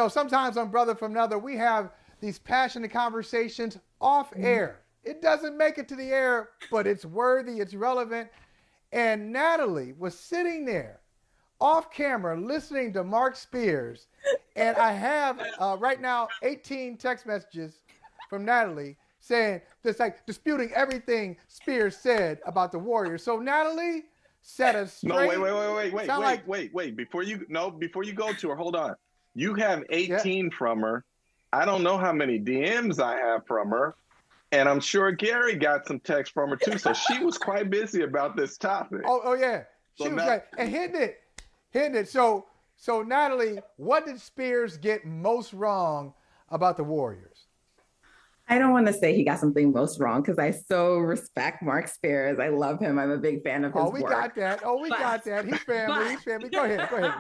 sometimes on Brother from Another, we have these passionate conversations off air. It doesn't make it to the air, but it's worthy, it's relevant. And Natalie was sitting there off camera listening to Mark Spears. And I have right now 18 text messages from Natalie saying this, like disputing everything Spears said about the Warriors. So Natalie set us straight. No, wait. Before you go to her, hold on. You have 18 from her. I don't know how many DMs I have from her. And I'm sure Gary got some text from her too. So she was quite busy about this topic. Oh yeah. She was like, and hitting it. So Natalie, what did Spears get most wrong about the Warriors? I don't want to say he got something most wrong because I so respect Mark Spears. I love him. I'm a big fan of his work. We got that. He's family. Go ahead.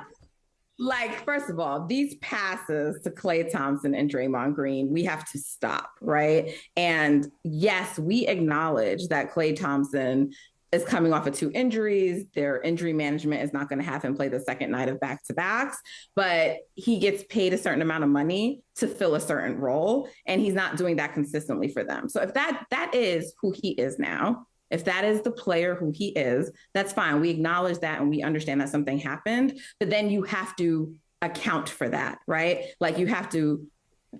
Like, first of all, these passes to Klay Thompson and Draymond Green, we have to stop, right? And yes, we acknowledge that Klay Thompson is coming off of 2 injuries. Their injury management is not going to have him play the second night of back-to-backs, but he gets paid a certain amount of money to fill a certain role, and he's not doing that consistently for them. So if that is who he is now, if that is the player who he is, that's fine. We acknowledge that and we understand that something happened, but then you have to account for that, right? Like you have to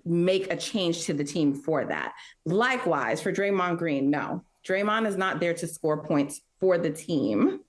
make a change to the team for that. Likewise, for Draymond Green, no. Draymond is not there to score points for the team,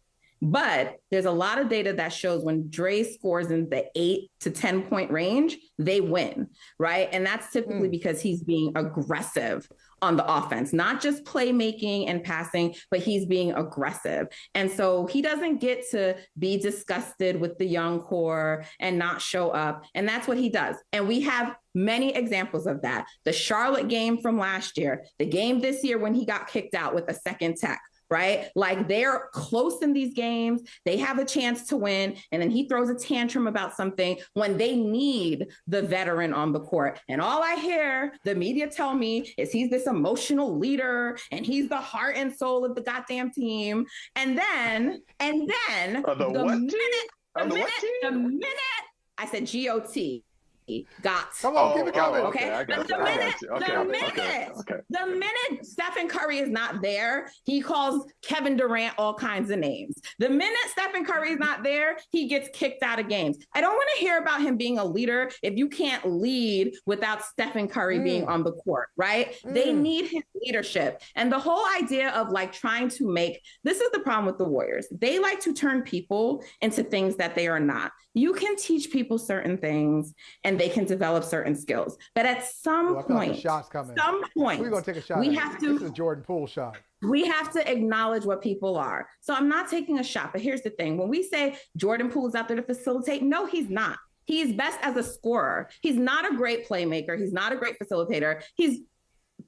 but there's a lot of data that shows when Dre scores in the 8 to 10 point range, they win, right? And that's typically because he's being aggressive on the offense, not just playmaking and passing, but he's being aggressive. And so he doesn't get to be disgusted with the young core and not show up. And that's what he does. And we have many examples of that. The Charlotte game from last year, the game this year when he got kicked out with a second tech, right? Like they're close in these games. They have a chance to win. And then he throws a tantrum about something when they need the veteran on the court. And all I hear the media tell me is he's this emotional leader and he's the heart and soul of the goddamn team. And then the minute I said GOT, got. Come on, keep it coming. Okay. The minute Stephen Curry is not there, he calls Kevin Durant all kinds of names. The minute Stephen Curry is not there, he gets kicked out of games. I don't want to hear about him being a leader if you can't lead without Stephen Curry being on the court, right? They need his leadership. And the whole idea of like trying to make, this is the problem with the Warriors. They like to turn people into things that they are not. You can teach people certain things and they can develop certain skills. But at some point, like shot's coming. We're going to take a shot. This is a Jordan Poole shot. We have to acknowledge what people are. So I'm not taking a shot, but here's the thing. When we say Jordan Poole is out there to facilitate, no, he's not. He's best as a scorer. He's not a great playmaker. He's not a great facilitator. He's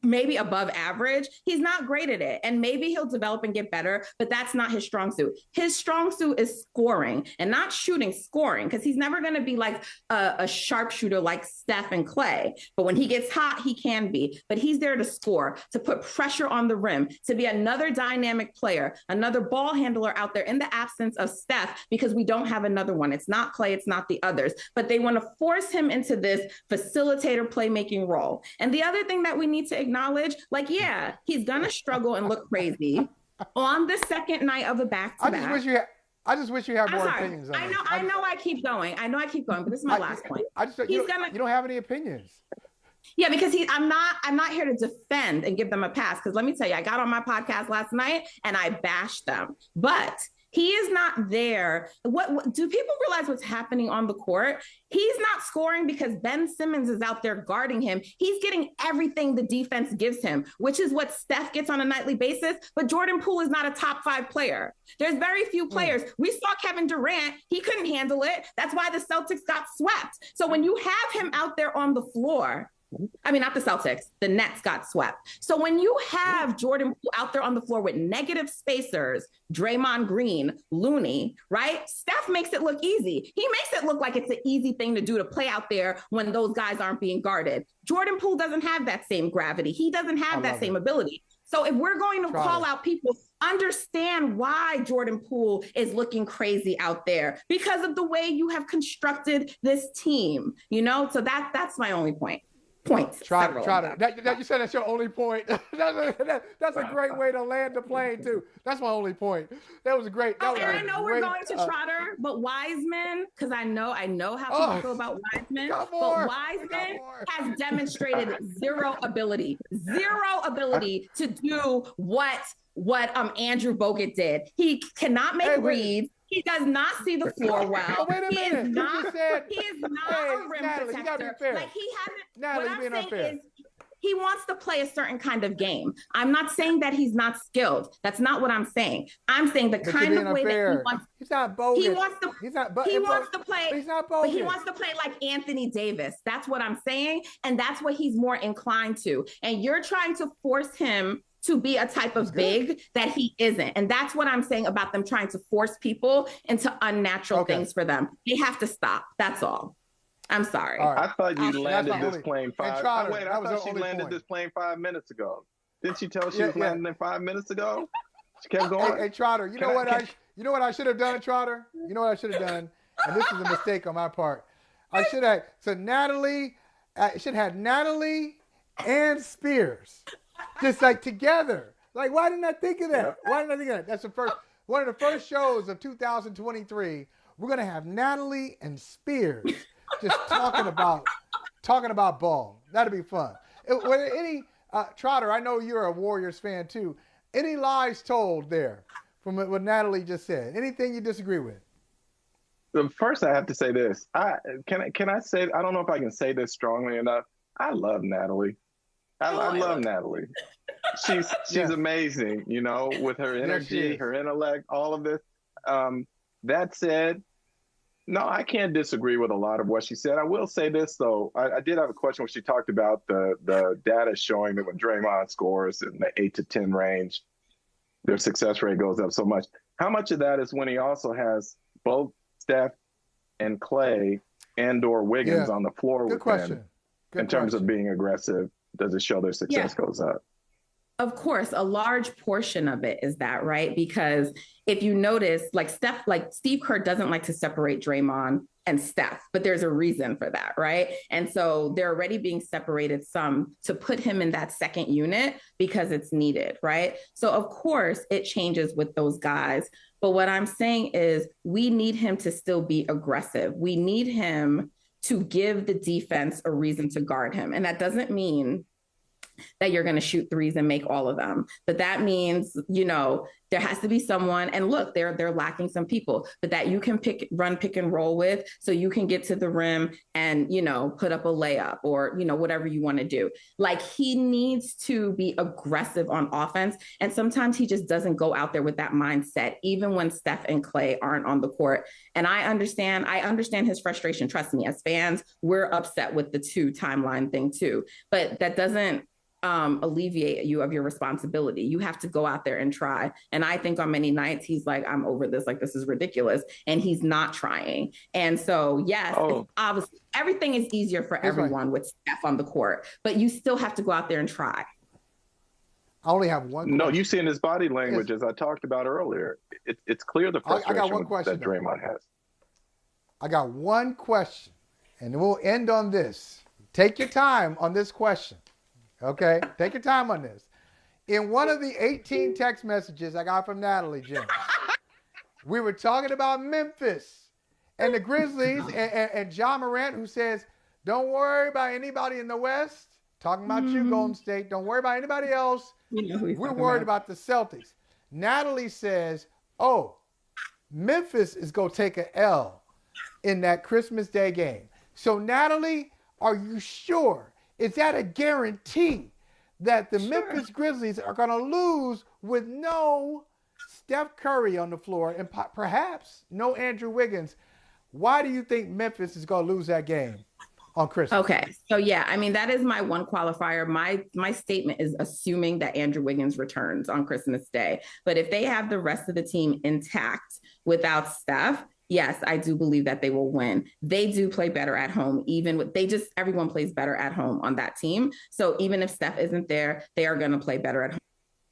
maybe above average. He's not great at it. And maybe he'll develop and get better, but that's not his strong suit. His strong suit is scoring and not shooting, scoring, because he's never going to be like a sharpshooter like Steph and Klay. But when he gets hot, he can be. But he's there to score, to put pressure on the rim, to be another dynamic player, another ball handler out there in the absence of Steph, because we don't have another one. It's not Klay, it's not the others. But they want to force him into this facilitator playmaking role. And the other thing that we need to acknowledge, like, yeah, he's gonna struggle and look crazy on the second night of a back-to-back. I just wish you had more opinions on it. I know I keep going, but this is my last point. You don't have any opinions. Yeah, because I'm not here to defend and give them a pass. Because let me tell you, I got on my podcast last night and I bashed them. But he is not there. What do people realize what's happening on the court? He's not scoring because Ben Simmons is out there guarding him. He's getting everything the defense gives him, which is what Steph gets on a nightly basis. But Jordan Poole is not a top 5 player. There's very few players. We saw Kevin Durant. He couldn't handle it. That's why the Celtics got swept. So when you have him out there on the floor, I mean, not the Celtics, the Nets got swept. So when you have Jordan Poole out there on the floor with negative spacers, Draymond Green, Looney, right? Steph makes it look easy. He makes it look like it's an easy thing to do to play out there when those guys aren't being guarded. Jordan Poole doesn't have that same gravity. He doesn't have that same ability. So if we're going to call out people understand why Jordan Poole is looking crazy out there because of the way you have constructed this team, you know? So that's my only point. Trotter. That you said that's your only point. That's a great way to land the plane too. That's my only point. That was a great. And I know we're going to Trotter, but Wiseman, because I know how people feel about Wiseman, but Wiseman has demonstrated zero ability to do what Andrew Bogut did. He cannot make reads. He does not see the floor well. Wait a minute. He is not a rim Natalie, protector. You gotta be fair. Like he hasn't. Natalie, what I'm being saying unfair. is he wants to play a certain kind of game. I'm not saying that he's not skilled. That's not what I'm saying. I'm saying the kind of way that he wants. He's not bogus. He wants to. He's not. He wants to play. He's not bogus. But he wants to play like Anthony Davis. That's what I'm saying, and that's what he's more inclined to. And you're trying to force him to be a type of big that he isn't. And that's what I'm saying about them trying to force people into unnatural things for them. They have to stop. That's all. I'm sorry. Right. I thought you landed this plane I thought she landed this plane 5 minutes ago. Didn't she tell she was landing in 5 minutes ago? She kept going. Hey, Trotter, you know what I should have done, Trotter? You know what I should have done? And this is a mistake on my part. I should have Natalie and Spears. Just like together. Like, why didn't I think of that? Why didn't I think of that? That's one of the first shows of 2023. We're gonna have Natalie and Spears just talking about ball. That'd be fun. Trotter, I know you're a Warriors fan too. Any lies told there from what Natalie just said? Anything you disagree with? First, I have to say this. Can I say? I don't know if I can say this strongly enough. I love Natalie. I love Natalie. She's amazing, you know, with her energy, her intellect, all of this. That said, no, I can't disagree with a lot of what she said. I will say this, though. I did have a question when she talked about the data showing that when Draymond scores in the 8 to 10 range, their success rate goes up so much. How much of that is when he also has both Steph and Klay and/or Wiggins on the floor with him in terms of being aggressive? Does it show their success goes up? Of course, a large portion of it is that, right? Because if you notice, Steve Kerr doesn't like to separate Draymond and Steph, but there's a reason for that, right? And so they're already being separated some to put him in that second unit because it's needed, right? So of course it changes with those guys. But what I'm saying is we need him to still be aggressive. We need him to give the defense a reason to guard him. And that doesn't mean that you're going to shoot threes and make all of them. But that means, you know, there has to be someone, and look, they're lacking some people, but that you can pick and roll with so you can get to the rim and, you know, put up a layup or, you know, whatever you want to do. Like, he needs to be aggressive on offense. And sometimes he just doesn't go out there with that mindset, even when Steph and Klay aren't on the court. And I understand his frustration. Trust me, as fans, we're upset with the 2 timeline thing too, but that doesn't alleviate you of your responsibility. You have to go out there and try. And I think on many nights he's like, I'm over this. Like, this is ridiculous. And he's not trying. And so, yes, obviously everything is easier for everyone with Steph on the court, but you still have to go out there and try. I only have one question. No, you see in his body language, as I talked about earlier, it's clear the frustration that Draymond has. I got one question, and we'll end on this. Take your time on this question. Okay, take your time on this. In one of the 18 text messages I got from Natalie, Jim, we were talking about Memphis and the Grizzlies and John Morant, who says, don't worry about anybody in the West. Talking about you, Golden State. Don't worry about anybody else. We're worried about the Celtics. Natalie says, Memphis is going to take an L in that Christmas Day game. So, Natalie, are you sure? Is that a guarantee that the Memphis Grizzlies are going to lose with no Steph Curry on the floor and perhaps no Andrew Wiggins? Why do you think Memphis is going to lose that game on Christmas? Okay. So, yeah, I mean, that is my one qualifier. My statement is assuming that Andrew Wiggins returns on Christmas Day. But if they have the rest of the team intact without Steph, yes, I do believe that they will win. They do play better at home, everyone plays better at home on that team. So even if Steph isn't there, they are going to play better at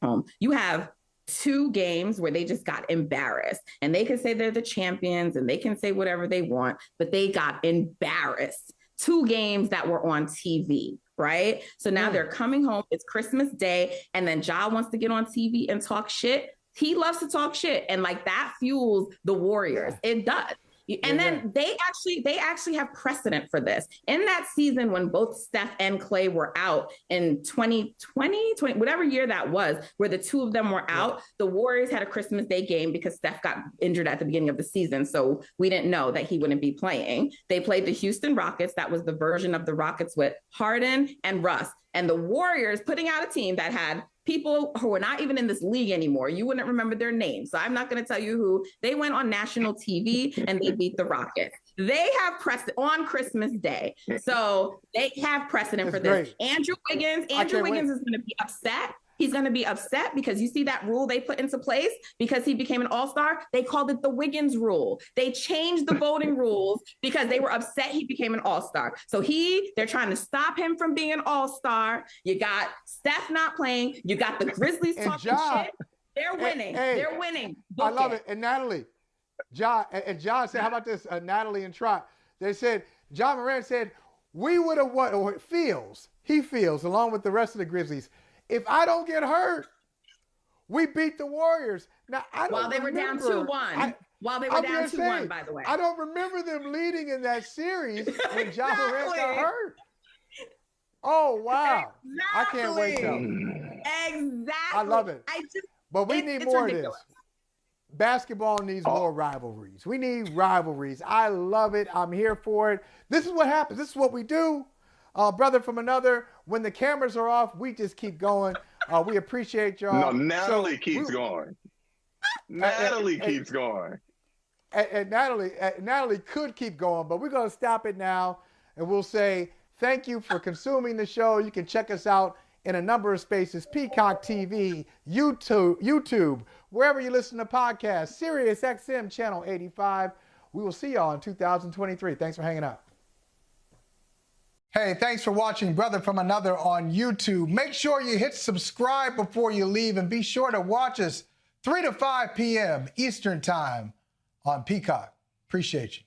home. You have 2 games where they just got embarrassed. And they can say they're the champions and they can say whatever they want, but they got embarrassed. 2 games that were on TV, right? So now they're coming home. It's Christmas Day. And then Ja wants to get on TV and talk shit. He loves to talk shit. And like that fuels the Warriors. It does. And then they actually have precedent for this. In that season when both Steph and Klay were out in 2020, whatever year that was, where the 2 of them were out, the Warriors had a Christmas Day game because Steph got injured at the beginning of the season. So we didn't know that he wouldn't be playing. They played the Houston Rockets. That was the version of the Rockets with Harden and Russ. And the Warriors putting out a team that had people who are not even in this league anymore. You wouldn't remember their names. So I'm not going to tell you who. They went on national TV and they beat the Rockets. They have precedent on Christmas Day. So they have precedent for this. Andrew Wiggins is going to be upset. He's going to be upset because you see that rule they put into place because he became an all-star. They called it the Wiggins rule. They changed the voting rules because they were upset he became an all-star. So they're trying to stop him from being an all-star. You got Steph not playing. You got the Grizzlies talking shit. They're winning. They're winning. I love it. And Natalie, John said, how about this? Natalie and Trot. They said, John Moran said, we would have won, or he feels, along with the rest of the Grizzlies, if I don't get hurt, we beat the Warriors. Now, While they were down 2-1. While they were down 2-1, by the way. I don't remember them leading in that series when John Morant got hurt. Oh, wow. Exactly. I can't wait, though. Exactly. I love it. But we need more of this. Basketball needs more rivalries. We need rivalries. I love it. I'm here for it. This is what happens. This is what we do. Brother from another, when the cameras are off, we just keep going. We appreciate y'all. No, Natalie keeps going. Natalie keeps going. And Natalie could keep going, but we're going to stop it now. And we'll say thank you for consuming the show. You can check us out in a number of spaces: Peacock TV, YouTube, wherever you listen to podcasts, Sirius XM Channel 85. We will see y'all in 2023. Thanks for hanging out. Hey, thanks for watching Brother from Another on YouTube. Make sure you hit subscribe before you leave, and be sure to watch us 3 to 5 p.m. Eastern Time on Peacock. Appreciate you.